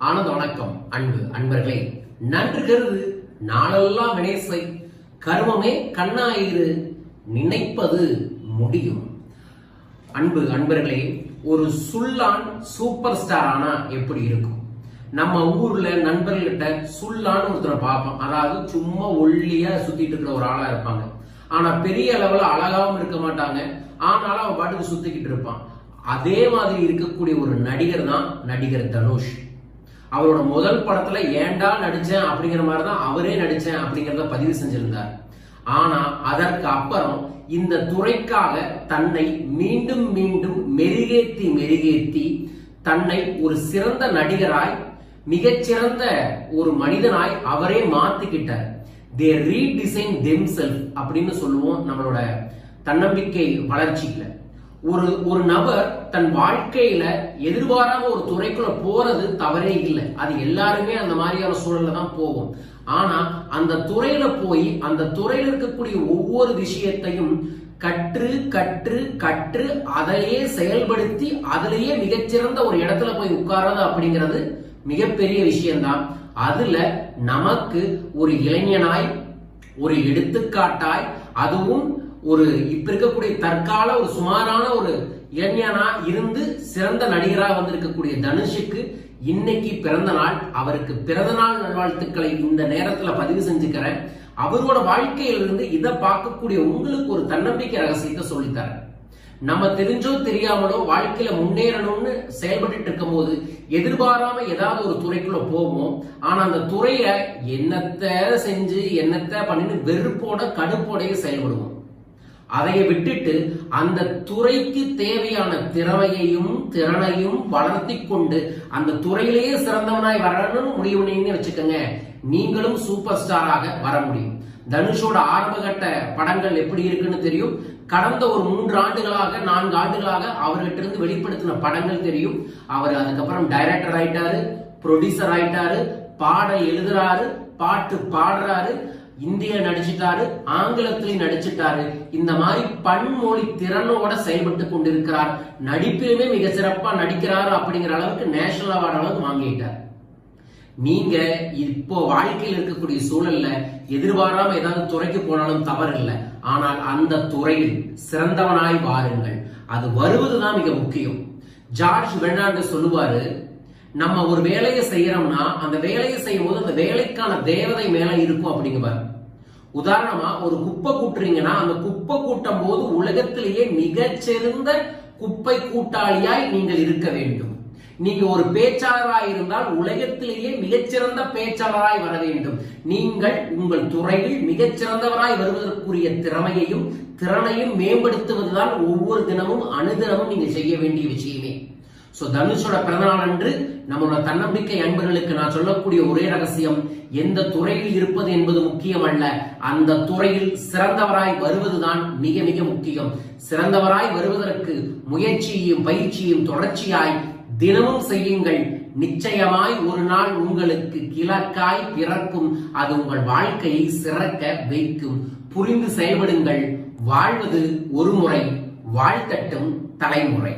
ஆனந்த வணக்கம். அன்பர்களே, நன்று கருது நாளெல்லாம் வினேசை கர்மமே கண்ணாயிரு நினைப்பது முடியும். அன்பர்களே, ஒரு சுல்லான் சூப்பர் ஸ்டார் ஆனா எப்படி இருக்கும்? நம்ம ஊர்ல நண்பர்கள்கிட்ட சுல்லான்னு ஒருத்தரை பார்ப்போம். அதாவது சும்மா ஒல்லியா சுத்திட்டு இருக்கிற ஒரு ஆளா இருப்பாங்க. ஆனா பெரிய அளவுல அழகாவும் இருக்க மாட்டாங்க. ஆனாலும் அவன் பாட்டுக்கு சுத்திக்கிட்டு இருப்பான். அதே மாதிரி இருக்கக்கூடிய ஒரு நடிகர் தான் நடிகர் தனுஷ். அவரோட முதல் படத்துல ஏண்டா நடிச்சேன் அப்படிங்கிற மாதிரிதான் அவரே நடிச்சேன் அப்படிங்கறத பதிவு செஞ்சிருந்தார். ஆனா அதற்கு அப்புறம் இந்த துறைக்காக தன்னை மீண்டும் மீண்டும் மெருகேத்தி தன்னை ஒரு சிறந்த நடிகராய், மிகச்சிறந்த ஒரு மனிதனாய் அவரே மாத்திக்கிட்டார். தே ரீடிசைன் தெம்செல்ஃப் அப்படின்னு சொல்லுவோம் நம்மளோட தன்னம்பிக்கை வளர்ச்சியில. ஒரு நபர் தன் வாழ்க்கையில எதிர்பாராத ஒரு துறைக்குள்ள போறது தவறே இல்லை. அது எல்லாருமே அந்த மாதிரியான சூழல்ல தான் போகும். ஆனா அந்த துறையில போய் அந்த துறையில இருக்கக்கூடிய ஒவ்வொரு விஷயத்தையும் கற்று கற்று கற்று அதையே செயல்படுத்தி அதிலேயே மிகச்சிறந்த ஒரு இடத்துல போய் உட்கார்றது அப்படிங்கிறது மிகப்பெரிய விஷயம்தான். அதுல நமக்கு ஒரு இளைஞனாய், ஒரு எடுத்துக்காட்டாய், அதுவும் ஒரு இப்ப இருக்கக்கூடிய தற்கால ஒரு சுமாரான ஒரு இளைஞனா இருந்து சிறந்த நடிகரா வந்திருக்கக்கூடிய தனுஷுக்கு இன்னைக்கு பிறந்த நாள். அவருக்கு பிறந்த நாள் நல்வாழ்த்துக்களை இந்த நேரத்துல பதிவு செஞ்சுக்கிறேன். அவரோட வாழ்க்கையிலிருந்து இதை பார்க்கக்கூடிய உங்களுக்கு ஒரு தன்னம்பிக்கை ரகசியத்தை சொல்லித்தரேன். நம்ம தெரிஞ்சோ தெரியாமலோ வாழ்க்கையில முன்னேறணும்னு செயல்பட்டு இருக்கும் போது எதிர்பாராம ஏதாவது ஒரு துறைக்குள்ள போவோம். ஆனா அந்த துறைய என்னத்தை செஞ்சு என்னத்தை பண்ணின்னு வெறுப்போட கடுப்போடைய செயல்படுவோம். அதைய விட்டுட்டு அந்த துறைக்கு தேவையான திறமையையும் திறனையும் வளர்த்தி கொண்டு அந்த துறையிலேயே சிறந்தவனாய் வரணும்னு முடிவு பண்ணீங்கன்னு வச்சுக்கோங்க, நீங்களும் சூப்பர் ஸ்டாராக வர முடியும். தனுஷோட ஆரம்பகட்ட படங்கள் எப்படி இருக்குன்னு தெரியும். கடந்த ஒரு 3 ஆண்டுகளாக 4 ஆண்டுகளாக அவர்கிட்ட இருந்து வெளிப்படுத்தின படங்கள் தெரியும். அவர் அதுக்கப்புறம் டைரக்டர் ஆயிட்டாரு, ப்ரொடியூசர் ஆயிட்டாரு, பாடல் எழுதுறாரு, பாட்டு பாடுறாரு, இந்திய நடிச்சிட்டாரு, ஆங்கிலத்திலையும் நடிச்சிட்டாரு. இந்த மாதிரி பன்மொழி திறனோட செயல்பட்டு கொண்டிருக்கிறார். நடிப்பிலுமே மிக சிறப்பா நடிக்கிறாரு. அப்படிங்கிற அளவுக்கு நேஷனல் அவார்டு அளவுக்கு வாங்கிட்டார். நீங்க இப்போ வாழ்க்கையில் இருக்கக்கூடிய சூழல்ல எதிர்பாராம ஏதாவது துறைக்கு போனாலும் தவறு இல்லை. ஆனால் அந்த துறையில் சிறந்தவனாய் வாருங்கள். அது வருவதுதான் மிக முக்கியம். ஜார்ஜ் பெர்னார்டு சொல்லுவாரு, நம்ம ஒரு வேலையை செய்யறோம்னா அந்த வேலையை செய்யும் போது அந்த வேலைக்கான தேவதை மேல இருக்கும் அப்படிங்குவார். உதாரணமா ஒரு குப்பை கூட்டுறீங்கன்னா அந்த குப்பை கூட்டும் போது உலகத்திலேயே மிகச்சிறந்த குப்பை கூட்டாளியாய் நீங்கள் இருக்க வேண்டும். நீங்க ஒரு பேச்சாளராய் இருந்தால் உலகத்திலேயே மிகச்சிறந்த பேச்சாளராய் வர வேண்டும். நீங்கள் உங்கள் துறையில் மிகச்சிறந்தவராய் வருவதற்குரிய திறமையையும் திறனையும் மேம்படுத்துவதுதான் ஒவ்வொரு தினமும் அனுதினமும் நீங்க செய்ய வேண்டிய விஷயமே. சோ தனுஷோட பிறந்தநாள் அன்று நம்மளோட தன்னம்பிக்கை அன்பர்களுக்கு நான் சொல்லக்கூடிய ஒரே ரகசியம், எந்த துறையில் இருப்பது என்பது முக்கியம் அல்ல, அந்த துறையில் சிறந்தவராய் வருவதுதான் மிக மிக முக்கியம். சிறந்தவராய் வருவதற்கு முயற்சியையும் பயிற்சியும் தொடர்ச்சியாய் தினமும் செய்யுங்கள். நிச்சயமாய் ஒரு நாள் உங்களுக்கு கிழக்காய் பிறக்கும். அது உங்கள் வாழ்க்கையை சிறக்க வைக்கும். புரிந்து செயல்படுங்கள். வாழ்வது ஒரு முறை, வாழ்த்தட்டும் தலைமுறை.